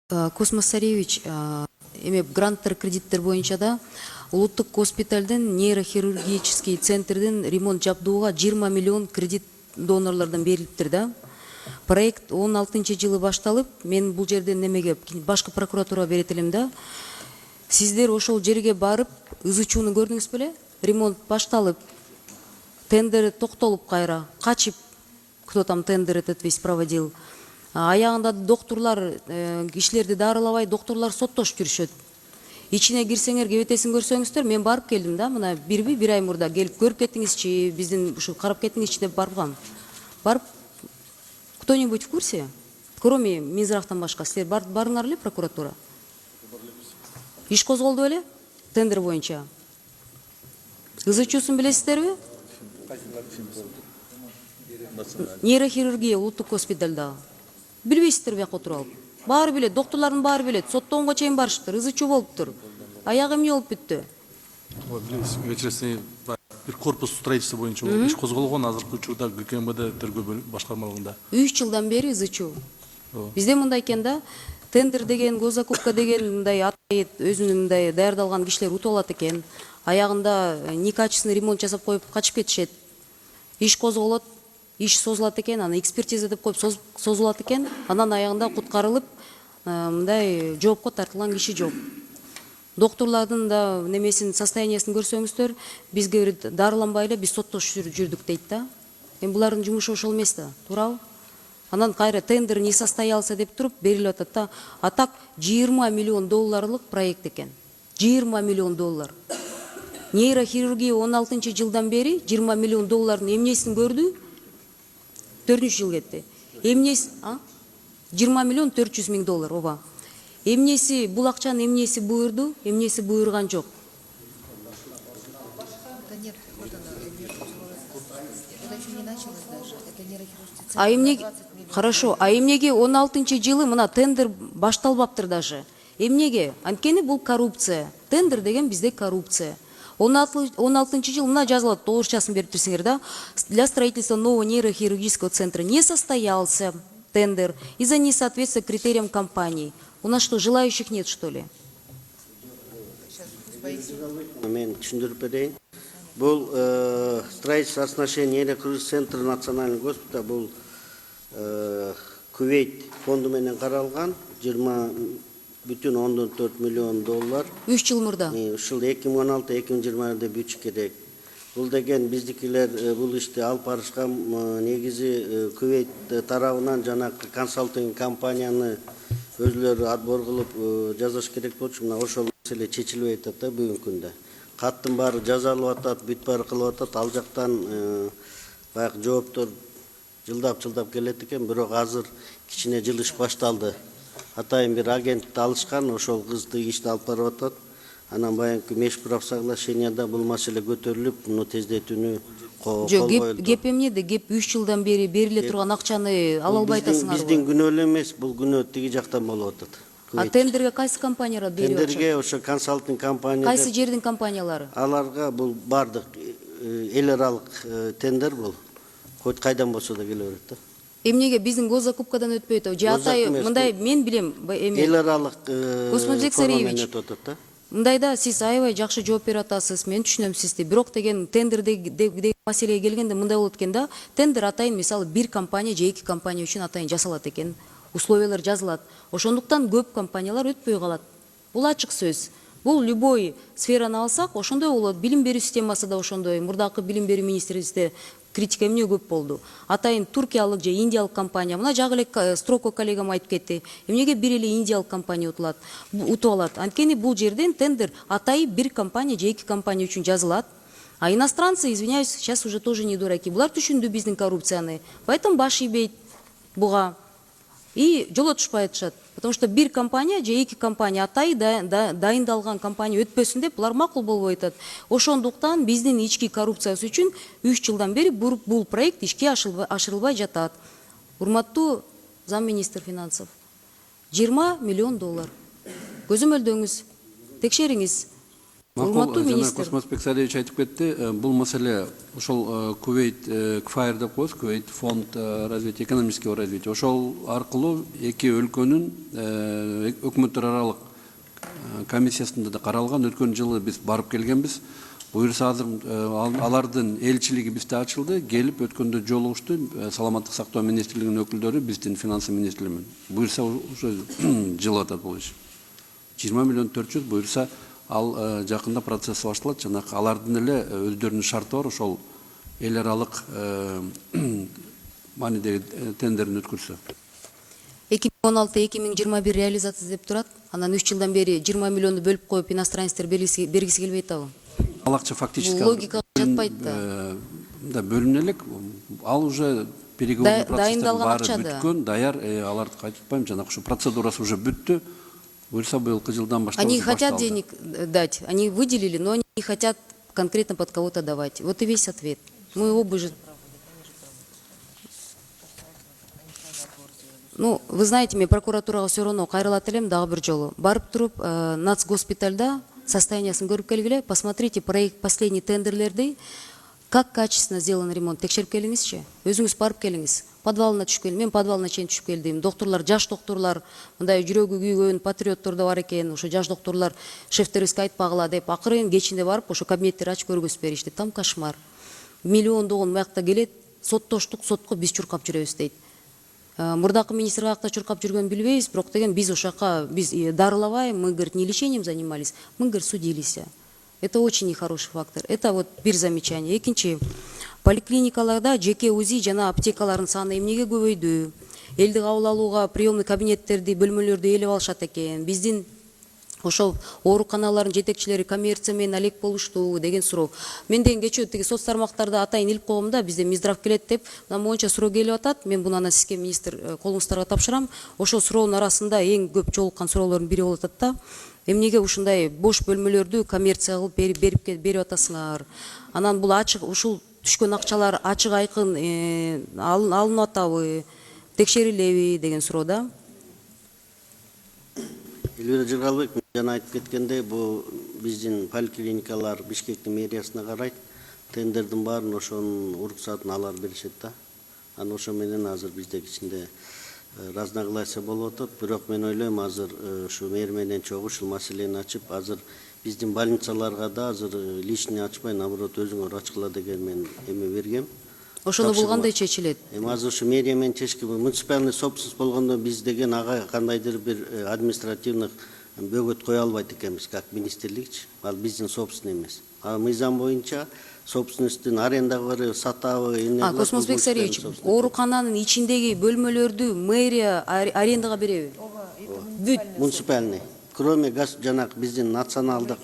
Космос Саревич, эме гранттар, кредиттер боюнча да улуттук госпиталдын нейрохирургический центрдин ремонт жабдууга 20 миллион кредит донорлордон берилиптир да. Проект 16-жылы башталып, мен бул жерден немеге башкы прокуратурага берет элем да. Сиздер ошол жерге барып, ызычууну көрдүңүз беле? Ремонт башталып, тендер токтолуп кайра, качып, кто там тендер этот весь проводил. Аягында докторлар, кишилерди дарылабай, докторлар соттошуп жүрүшөт. Ичине кирсеңер, кебетесин көрсөңүздөр, мен барып келдим да, мына бир ай мурда келип көрүп кетиңизчи, биздин ушу карап кетиңизчи деп баргам. Барып, кто-нибудь в курсе? Кроме Минздравтан башка, силер барыңар эле прокуратура? Иш козголду беле? Тендер боюнча. Ызычуусун билесиздерби? Нейрохирургия улуттук госпиталда. Билбейсиздер бияка отуруп алып. Баары билет, докторлордун баары билет, соттоонго чейин барышыптыр, ызычуу болуптур. Аягы эмне болуп бүттү? Кечиресиң, бир корпус строительство боюнча иш козголгон, азыркы учурда ГКМБД тергөө башкармалыгында. 3 жылдан бери ызычуу. Бизде мындай экен да, тендер деген, госзакупка деген мындай өзүнүн мындай даярдалган кишилер утуп алат экен. Аягында некачественный ремонт жасап коюп качып кетишет. Иш козголот, иш созулат экен, аны экспертиза деп коюп созулат экен, анан аягында куткарылып, мындай жоопко тартылган киши жок. Докторлордун да немесин состояниясын көрсөңүздөр, бизге дарыланбай эле биз соттошуп жүрдүк дейт да. Эми булардын жумушу ошол эмес да, туурабы? Анан кайра тендер не состоялся деп туруп берилип атат да. А так 20 миллион долларлык проект экен. 20 миллион доллар. Нейрохирургия 16-жылдан бери 20 миллион доллардын эмнесин көрдү? 4-жыл кетти. Эмнеси, 20 миллион 400 миң доллар, оба. Эмнеси, бул акчанын эмнеси буйрду, эмнеси буйрган жок. А эмнеге, хорошо, а эмнеге 16-жылы мына тендер башталбаптыр даже. Эмнеге? Анткени бул коррупция. Тендер деген бизде коррупция. 16-жыл мына жазылат, орусчасын берип турсуңер да. Для строительства нового нейрохирургического центра не состоялся тендер из-за несоответствия критериям компании. У нас что, желающих нет, что ли? Мен түшүндүрүп берейин. Бул строительство оснащения нейрохирургического центра национальный госпиталь, бул Кувейт фонду менен каралган 20,4 миллион доллар. 3 жыл мурда. Ушул 2016-2020 бүтүш керек. Бул деген биздикилер бул ишти алып барышкан негизи Кувейт тарабынан жанакы консалтинг компанияны өзлөрү отбор кылып жасаш керек болчу. Мына ошол маселе чечилбей атат да бүгүнкү күндө. Каттын баары жазалып атат, бүт баары кылып атат. Ал жактан баягы жооптор жылдап келет экен, бирок азыр кичине жылыш башталды. Атайын бир агентти алышкан, ошол кызды ишти алып барып атат. Анан баягы межправ соглашенияда бул маселе көтөрүлүп, муну тездетүүнү Жок, геп эмнеде? Геп 3 жылдан бери бериле турган акчаны ала албай атасыңарбы? Биздин күнөө эле эмес, бул күнөө тиги жактан болуп атат. А тендерге кайсы компаниялар берип атышат? Тендерге ошо консалтинг компания. Кайсы жердин компаниялары? Аларга бул бардык эл аралык тендер бул. Хоть кайдан болсо да келе берет да. Эмнеге биздин госзакупкадан өтпөйт? Же атай мындай мен билем эме. Эл аралык Космодек Саревич. өтүп атат да. Мындайда сиз аябай жакшы жооп берип атасыз, мен түшүнөм сизди. Бирок деген тендердеги маселеге келгенде мындай болот экен да. Тендер атайын мисалы бир компания же эки компания үчүн атайын жасалат экен. Условиялар жазылат. Ошондуктан көп компаниялар өтпөй калат. Бул ачык сөз. Бул любой сфераны алсак, ошондой болот. Билим берүү системасы да ошондой. Мурдакы билим берүү министрибизде критика эмне көп болду. Атайын туркиялык же индиялык компания, мына жагы эле Строко коллегам айтып кетти. Эмнеге бир эле индиялык компания утуп алат? Анткени бул жерден тендер атайын бир компания же эки компания үчүн жазылат. А иностранцы, извиняюсь, сейчас уже тоже не дураки. Булар түшүндү биздин коррупцияны. Поэтому баш ийбейт буга. И жолотушпай атышат. Потому что бир компания же эки компания атай дайындалган компания өтпөсүн деп булар макул болбой атат. Ошондуктан биздин ички коррупциясы үчүн 3 жылдан бери бул проект ишке ашырылбай жатат. Урматтуу замминистр финансов. 20 миллион доллар. Көзөмөлдөңүз, текшериңиз. урматтуу жана министр. Космосбек Садеевич айтып кетти, бул маселе ошол Кувейт КФАР деп коебуз, Кувейт фонд развития, экономического развития. Ошол аркылуу эки өлкөнүн өкмөттөр аралык комиссиясында да каралган. Өткөн жылы биз барып келгенбиз. Буюрса азыр алардын элчилиги бизде ачылды, келип өткөндө жолугушту. Саламаттык сактоо министрлигинин өкүлдөрү биздин финансы министрлиги менен. Буюрса ошо жыл атат бул иш. 20 миллион 400, буюрса ал жакында процесс башталат. Жанакы алардын эле өздөрүнүн шарты бар, ошол эл аралык маанидеги тендерин өткөрсө. 2016-2021 реализация деп турат. Анан 3 жылдан бери 20 миллионду бөлүп коюп иностранецтер бергиси келбей атабы? Ал акча фактически логика жатпайт да. Да, бөлүнө элек. Ал уже переговорный процесстер дайындалган баары акча да. бүткөн, даяр, аларды кайтып атпайм, жанакы ушу процедурасы уже бүттү. Буюрса быйылкы жылдан баштап. Они хотят денег дать, они выделили, но они не хотят конкретно под кого-то давать. Вот и весь ответ. Мы оба же... Ну, вы знаете, мен прокуратурага все равно кайрылат элем дагы бир жолу. Барып туруп, нацгоспитальда состояниясын көрүп келгиле, посмотрите проект последний тендерлерди, как качественно сделан ремонт. Текшерип келиңизчи. Өзүңүз барып келиңиз. Подвалына түшүп келдим. Мен подвалына чейин түшүп келдим. Доктурлар, жаш доктурлар, мындай жүрөгү күйгөн патриоттор да бар экен. Ошо жаш доктурлар шефтерибизге айтпагыла деп акырын кечинде барып ошо кабинеттерди ачып көргөзүп беришти. Там кошмар. Миллиондогон буякта келет, соттоштук, сотко биз чуркап жүрөбүз дейт. Мурдакы министр каякта чуркап жүргөнүн билбейбиз, бирок деген биз ошака биз дарылабай, мы, говорит, не лечением занимались, мы, говорит, судились. Это очень нехороший фактор. Это вот бир замечание. Экинчи, поликлиникаларда жеке УЗИ жана аптекалардын саны эмнеге көбөйдү? Элди кабыл алууга приемный кабинеттерди, бөлмөлөрдү ээлеп алышат экен. Биздин ошол ооруканалардын жетекчилери коммерция менен алек болушту деген суроо. Мен деген кечээ тиги соц тармактарда атайын илип койгом да, бизде Минздрав келет деп, мына боюнча суроо келип атат. Мен буну анан сизге министр колуңуздарга тапшырам. Ошол суроонун арасында эң көп жолуккан суроолордун бири болуп атат да. Эмнеге ушундай бош бөлмөлөрдү коммерция кылып берип атасыңар? Анан бул ачык, ушул түшкөн акчалар ачык айкын алынып атабы, текшерилеби деген суроо да. Элвира Жыргалбек жана айтып кеткендей, бул биздин поликлиникалар Бишкектин мэриясына карайт. Тендердин баарын ошонун уруксатын алар беришет да. Анан ошо менен азыр бизде кичинде разногласия болуп атат. Бирок мен ойлойм, азыр ушу мэр менен чогуу ушул маселени ачып, азыр биздин больницаларга да азыр лишний ачпай, наоборот өзүңөр ачкыла деген мен эме бергем. Ошону бул кандай чечилет? Эми азыр ушу мэрия менен чечки, муниципальный собственность болгондо биз деген ага кандайдыр бир административный бөгөт кое албайт экенбиз, как министрликчи. Ал биздин собственный эмес. А мыйзам боюнча собственностьтун арендага сатабы, Космосбек Сарыевич, оорукананын ичиндеги бөлмөлөрдү мэрия арендага береби? Бүт муниципальный. Кроме газ жанак биздин националдык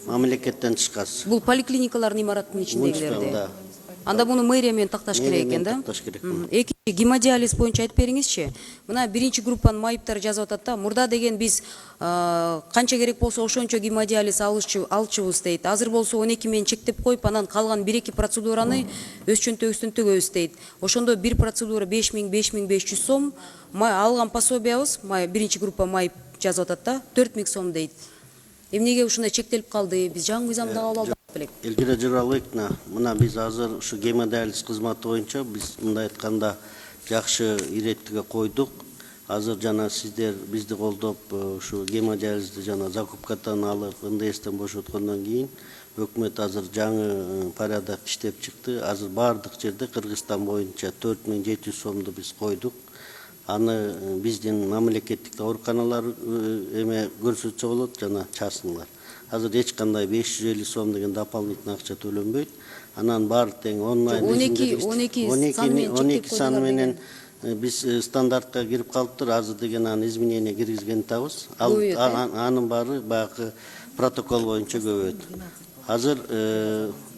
мамлекеттен тышкасы. Бул поликлиникалардын имараттын ичиндегилерди. Анда буну мэрия менен такташ керек экен да? Экинчи, гемодиализ боюнча айтып бериңизчи. Мына биринчи группанын майыптары жазып атат да, мурда деген биз канча керек болсо ошончо гемодиализ алчубуз дейт. Азыр болсо 12 менен чектеп коюп, анан калган 1-2 процедураны өстүнтөгөбүз дейт. Ошондо бир процедура 5500 сом, алган пособиябыз, биринчи группа майып жазып атат да, 4000 сом дейт. Эмнеге ушундай чектелип калды? Биз жаңы мыйзамды кабыл алдык белек. Элгире Жыргалбековна, мына биз азыр ушу гемодиализ кызматы боюнча биз мындай айтканда жакшы иреттиге койдук. Азыр жана сиздер бизди колдоп ушу гемодиализди жана закупкадан алып НДСтен бошоткондон кийин өкмөт азыр жаңы порядок иштеп чыкты. Азыр баардык жерде Кыргызстан боюнча 4700 сомду биз койдук. Аны биздин мамлекеттик ооруканалар эме көрсөтсө болот жана частныйлар. Азыр эч кандай 550 сом деген дополнительный акча төлөнбөйт. Анан баары тең онлайн 12 саны менен биз стандартка кирип калыптыр. Азыр деген аны изменение киргизген атабыз. Анын баары баягы протокол боюнча көбөйөт. Азыр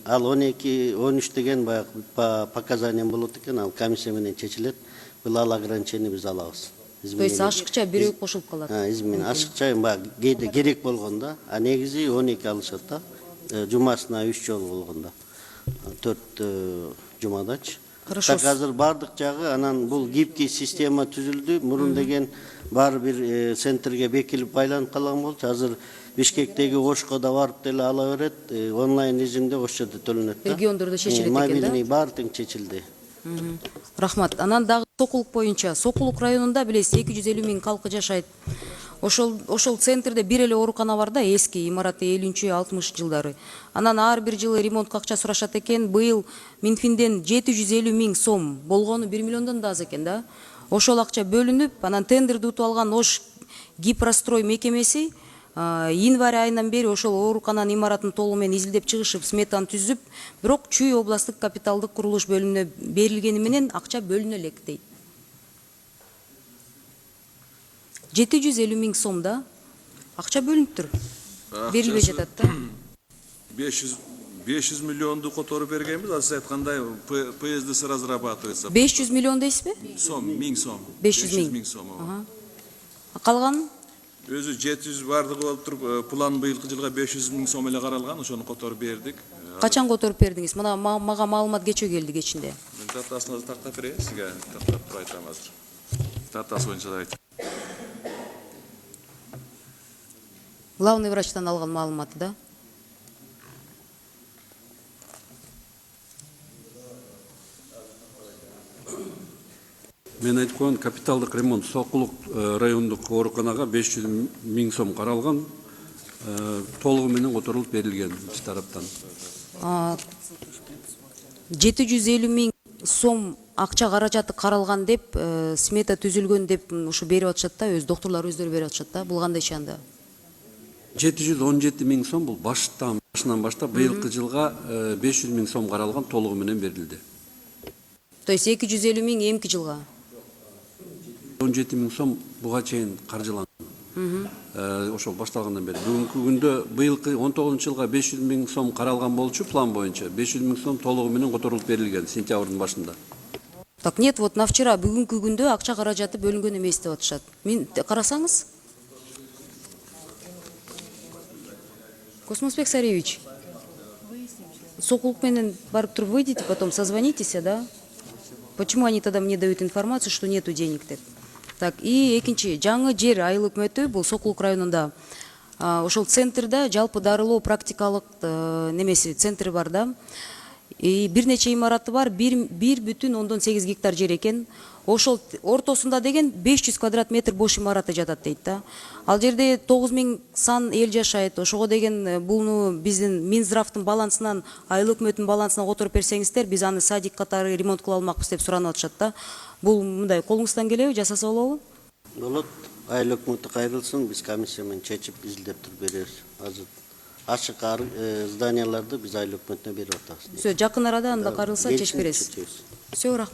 ал 12-13 деген баягы показания болот экен, ал комиссия менен чечилет. Бул ал ограничение биз алабыз. То есть ашыкча бирөө кошулуп калат. Измен ашыкча кээде керек болгондо, а негизи 12 алышат да. Жумасына 3 жолу болгондо. 4 жумадачы. Хорошо. Так азыр бардык жагы анан бул гибкий система түзүлдү. Мурун деген баары бир центрге бекилип байланып калган болчу. Азыр Бишкектеги Ошко да барып деле ала берет. Онлайн режимде ошо жерде төлөнөт да. Региондордо чечилет экен да. Мобильный баары тең чечилди. Рахмат. Анан дагы Сокулук боюнча. Сокулук районунда билесиз 250 миң калкы жашайт. Ошол центрде бир эле оорукана бар да, эски имараты 50-60 жылдары. Анан ар бир жылы ремонтка акча сурашат экен. Быйыл Минфинден 750 миң сом болгону 1 миллиондон да аз экен да. Ошол акча бөлүнүп, анан тендерди утуп алган Ош Гипрострой мекемеси январь айынан бери ошол оорукананын имаратын толугу менен изилдеп чыгышып, сметаны түзүп, бирок Чүй областтык капиталдык курулуш бөлүмүнө берилгени менен акча бөлүнө элек дейт. 750 миң сомда акча бөлүнүптүр. Берилбей жатат да. 500 миллионду которуп бергенбиз, азыр сиз айткандай ПСДС разрабатывается. 500 миллион дейсизби? Сом, 1000 сом. 500 миң. 1000 сом. Калган Өзү 700 бардыгы болуп туруп, план быйылкы жылга 500 миң сом эле каралган, ошону которуп бердик. качан которуп бердиңиз? Мына мага маалымат кечөө келди кечинде. Датасын тактап берейин сизге, тактап туруп айтам азыр. Датасы боюнча да айтам. Главный врачтан алган маалыматы да. Мен айтып койгон капиталдык ремонт Сокулук райондук ооруканага 500 миң сом каралган, толугу менен которулуп берилген биз тараптан. 750 миң сом акча каражаты каралган деп, смета түзүлгөн деп ушу берип атышат да, өз докторлор өздөрү берип атышат да. Бул кандай иши анда? 717 миң сом бул башынан баштап быйылкы жылга 500 миң сом каралган, толугу менен берилди. То есть 250 миң эмки жылга? 17 миң сом буга чейин каржыланды. Ошол башталгандан бери. Бүгүнкү күндө быйылкы 19 жылга 500 миң сом каралган болчу, план боюнча 500 миң сом толугу менен которулуп берилген сентябрдын башында. Так нет, вот на вчера бүгүнкү күндө акча каражаты бөлүнгөн эмес деп атышат. Мен карасаңыз? Космосбек Саревич, Сокулук менен барып туруп выйдите, потом созвонитесь, да? Почему они тогда мне дают информацию, что нету денег деп? Так, и экинчи, жаңы жер айыл өкмөтү бул Сокулук районунда. Ошол центрде жалпы дарылоо практикалык немеси центри бар да. И бир нече имараты бар, 1,8 гектар жер экен. Ошол ортосунда деген 500 квадрат метр бош имараты жатат дейт да. Ал жерде 9 миң сан эл жашайт. Ошого деген буну биздин Минздравдын балансынан, айыл өкмөтүнүн балансына которуп берсеңиздер, биз аны садик катары ремонт кыла алмакпыз деп суранып атышат да. Бул мындай колуңуздан келеби, жасаса болобу? Болот. Айыл өкмөтү кайрылсын, биз комиссия менен чечип изилдеп туруп беребиз. Азыр ашык зданияларды биз айыл өкмөтүнө берип атабыз. Всё, жакын арада анда карылса чечип бересиз. Всё, рахмат.